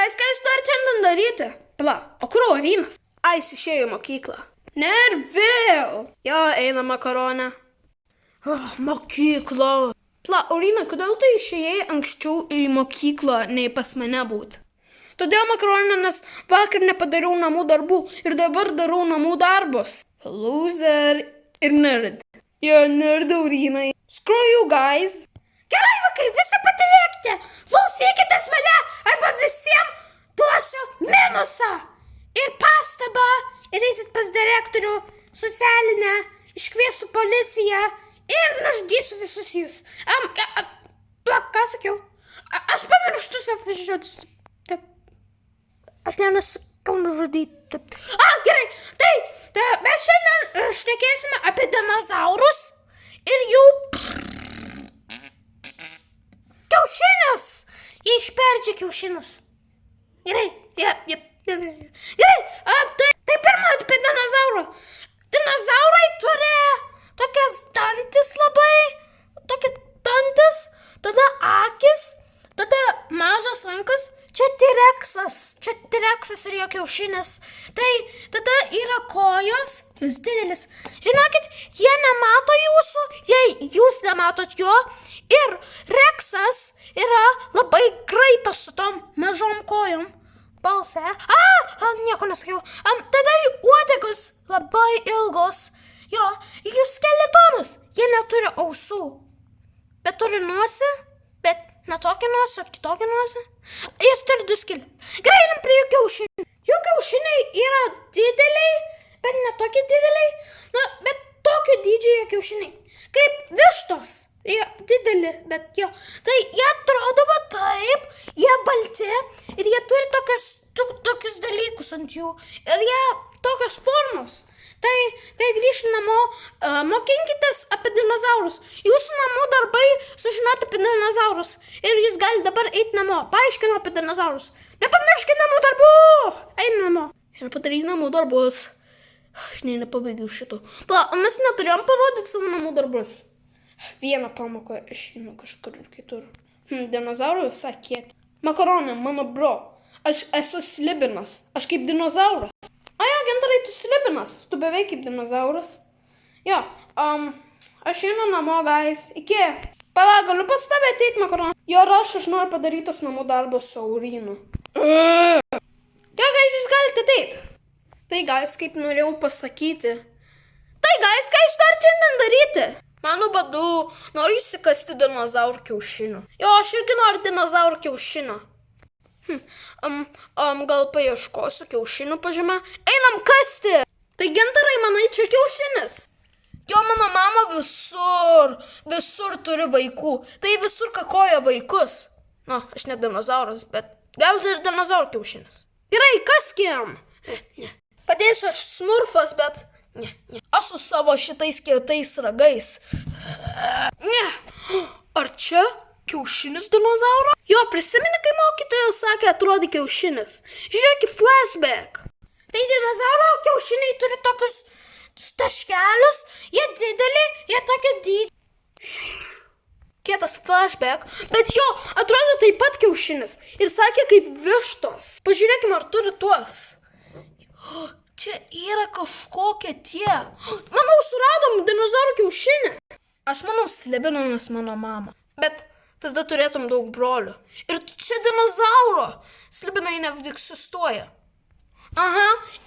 guys, ką jūs norit šiandien daryti? Pala, o kur Orinas? Ai, jis išėjo į mokyklą. Ne ir vėl. Jo, eina makaronė. Mokykla. Pala, Orina, kodėl tu išėjai anksčiau į mokyklą, nei pas mane būt? Todėl makaronė, nes vakar nepadariau namų darbų ir dabar darau namų darbus. Loser ir nerd. Jo, nerd Orina. Screw you guys. Gerai, vaikai, visi patylėkite, klausykitės mane, arba visiems duosiu minusą ir pastabą, ir eisit pas direktorių, socialinę, iškviesiu policiją ir nužudysiu visus jūs. Ką sakiau? Aš pamirštu savo žodžius. Aš nenusakau nužudyti. Gerai, tai mes šiandien šnekėsime apie dinozaurus ir jų kiaušinius. Jie išperdžia kiaušinius. Gerai, gerai, tai pirma apie dinozaurą. Dinozaurai turi tokias dantis labai, tada akis, tada mažas rankas. Čia T-Rexas ir jo kiaušinis. Tai tada yra kojos, jis didelis. Žinokit, jie nemato jūsų, jei jūs nematot jo. Ir Rexas yra labai greitas su tom mažom kojom. Balse. Nieko nesakiau. Tada jų uodegos labai ilgos. Jo, jų skeletonas. Jie neturi ausų. Bet turi nosį, bet ne tokį nosį, ar kitokį nosį. Jis turi du skilį. Gerai, einam prie jų kiaušinių. Jų kiaušiniai yra dideliai, bet ne tokie dideliai. Bet tokio dydžio jų kiaušiniai. Kaip vištos. Jie dideli, bet jo. Tai jie atrodo va taip, jie balti ir jie turi tokius dalykus ant jų. Ir jie tokios formos. Tai, kai grįžti namo, mokinkitės apie dinozaurus. Jūsų namų darbai sužinoti apie dinozaurus. Ir jūs galite dabar eiti namo. Paaiškinu apie dinozaurus. Nepamirškite namų darbų. Einu namo. Ir padaryti namų darbus. Aš nepabaigiau šito. Mes neturėjom parodyti savo namų darbus. Vieną pamoką išeinu kažkur ir kitur. Dinozaurų visai kieti. Makaronė, mano bro. Aš esu slibinas. Aš kaip dinozauras. Gintarai, tu slibinas. Tu beveik kaip dinozauras. Jo, aš einu namo, guys. Iki. Pala, galiu pas tave ateit, makaronė. Jo, aš noriu padaryti tos namų darbus su Aurinu. Guys, jūs galite ateit. Tai, guys, kaip norėjau pasakyti. Tai, guys, ką jūs norite šiandien daryti? Mano badu, noriu įsikasti dinozaurų kiaušinių. Jo, aš irgi noriu dinozaurų kiaušinių. Gal paieškosiu kiaušinių po žeme. Einam kasti. Tai Gintarai, manai, čia kiaušinis. Jo, mano mama visur turi vaikų. Tai visur kakoja vaikus. Aš ne dinozauras, bet gal ir dinozaurų kiaušinis. Gerai, kaskim. Ne. Padėsiu aš smurfas, bet ne. Aš su savo šitais kietais ragais. Ne. Ar čia kiaušinis dinozauro? Jo, prisimeni, kai mokytojas sakė, atrodė kiaušinis. Žiūrėk į flashback. Tai dinozauro kiaušiniai turi tokius taškelius, jie dideli, jie tokie dydį. Kietas flashback, bet jo, atrodo taip pat kiaušinis. Ir sakė, kaip vištos. Pažiūrėkime, ar turi tuos. Čia yra kažkokie tie. Manau, suradom dinozauro kiaušinį. Aš manau, slibinomis mano mama. Bet tada turėtum daug brolių. Ir čia dinozauro. Slibinai neegzistuoja.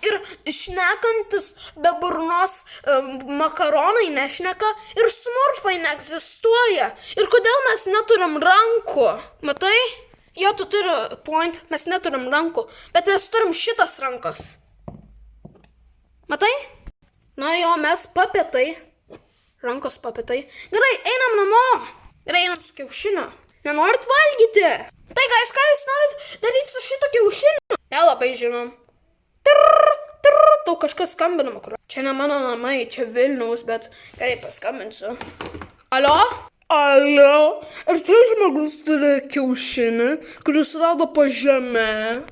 Ir šnekantis be burnos makaronai nešneka ir smurfai neegzistuoja. Ir kodėl mes neturim rankų? Matai? Jo, tu turi point, mes neturim rankų, bet mes turim šitas rankas. Matai? Jo, mes papietai. Rankos papietai. Gerai, einam namo. Gerai, einam su kiaušiniu. Nenorit valgyti? Tai, guys, ką jūs norit daryti su šito kiaušiniu? Nelabai žinom. Tau kažkas skambina, makaronė. Čia ne mano namai, čia Vilniaus, bet gerai paskambinsiu. Alio? Ar čia žmogus turi kiaušinį, kuris rado po žeme?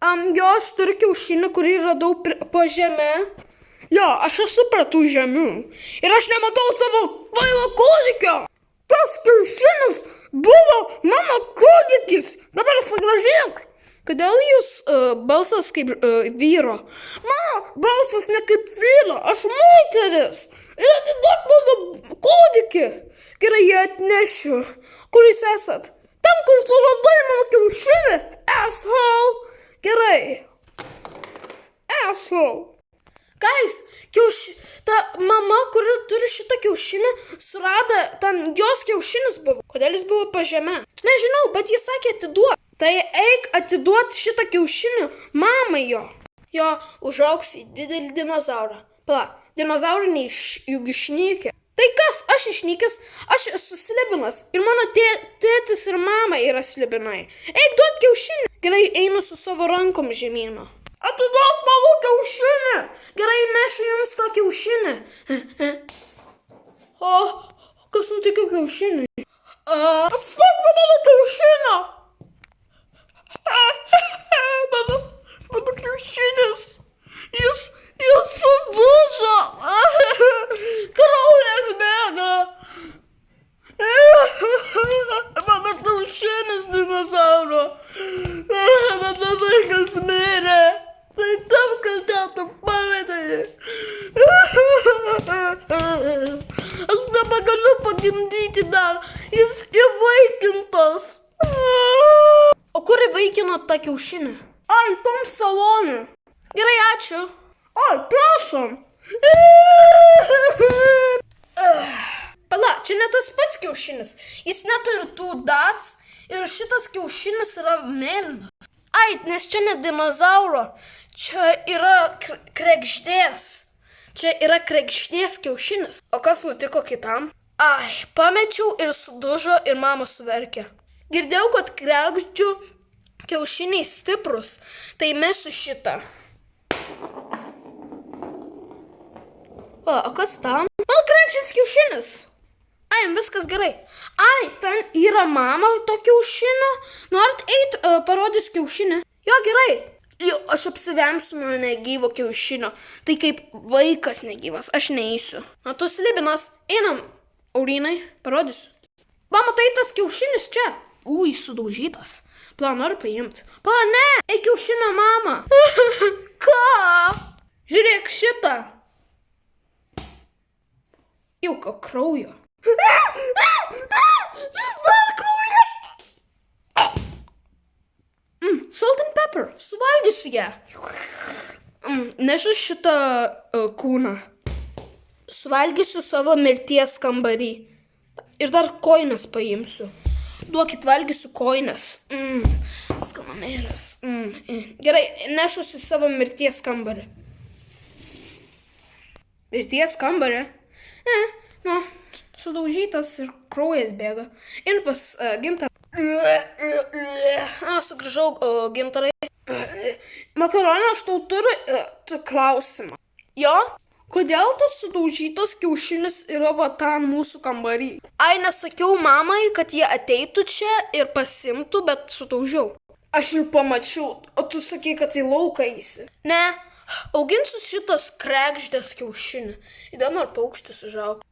Jo, aš turiu kiaušinį, kurį radau po žeme. Jo, aš esu prie tų žemių. Ir aš nematau savo kvailo kūdikio. Tas kiaušinis buvo mano kūdikis. Dabar sugrąžink. Kodėl jūs balsas kaip vyro? Mano balsas ne kaip vyro, aš moteris. Ir atiduok mano kūdikį. Gerai, jį atnešiu. Kur jūs esat? Tam, kur suradai mano kiaušinį. Asshole. Gerai. Asshole. Guys, ta mama, kuri turi šitą kiaušinį, surado, ten jos kiaušinis buvo. Kodėl jis buvo po žeme? Nežinau, bet jis sakė atiduok. Tai eik atiduot šitą kiaušinį mamai jo. Jo, užaugs į didelį dinozaurą. Pala, dinozaurai juk išnykė. Tai kas, aš išnykęs, aš esu slibinas. Ir mano tėtis ir mama yra slibinai. Eik duot kiaušinį. Gerai, einu su savo rankom žemyną. Atiduok mano kiaušinį. Gerai, nešiu jums tą kiaušinį. O, kas nutiko kiaušiniui? Atstok mano kiaušinio. Mano kiaušinis. Jis sudužo. Kraujas bėga. Mano kiaušinis dinozauro. Mano vaikas mirė. Tai tam, kad tu pametė. Aš nebegaliu pagimdyti dar. Jis įvaikintas. O kur įvaikinot tą kiaušinį? Ai, tom salonė. Gerai, ačiū. Oi, prašom. Pala, čia ne tas pats kiaušinis. Jis neturi tų dats ir šitas kiaušinis yra mėlynas. Ai, nes čia ne dinozauro. Čia yra kregždės. Čia yra kregždės kiaušinis. O kas nutiko kitam? Ai, pamečiau ir sudužo ir mama suverkė. Girdėjau, kad kregždžių kiaušiniai stiprus. Tai mesiu šitą. O kas tam? Mano kregždės kiaušinis. Ai, viskas gerai. Ai, ten yra mama to kiaušinio. Norit eit, parodys kiaušinį? Jo, gerai. Jo, aš apsivemsiu nuo negyvo kiaušinio. Tai kaip vaikas negyvas, aš neįsiu. Na, tu slibinas. Einam, Aurinai, parodysiu. Va, matai tas kiaušinis čia. Ui, sudaužytas. Pala, noriu paimti. Pala, ne, eik kiaušinio mama. Ką? Žiūrėk šitą. Jau ką kraujo. Jis dar kraujas. Salt and pepper. Suvalgysiu ją. Nešu šitą kūną. Suvalgysiu savo mirties kambarį. Ir dar koines paimsiu. Duokit, valgysiu koines. Skanamėlis. Gerai, nešusi savo mirties kambarį. Mirties kambarį? Nu, sudaužytas ir kraujas bėga. Ir pas gintarą. Sugrįžau, gintarai. Makaronė, aš tau turiu klausimą. Jo? Kodėl tas sudaužytas kiaušinis yra va ten mūsų kambarį? Ai, nesakiau mamai, kad jie ateitų čia ir pasimtų, bet sudaužiau. Aš ir pamačiau, o tu sakai, kad į lauką eisi. Ne, auginsiu šitas kregždės kiaušinį. Įdomu, ar paukštis užaugs.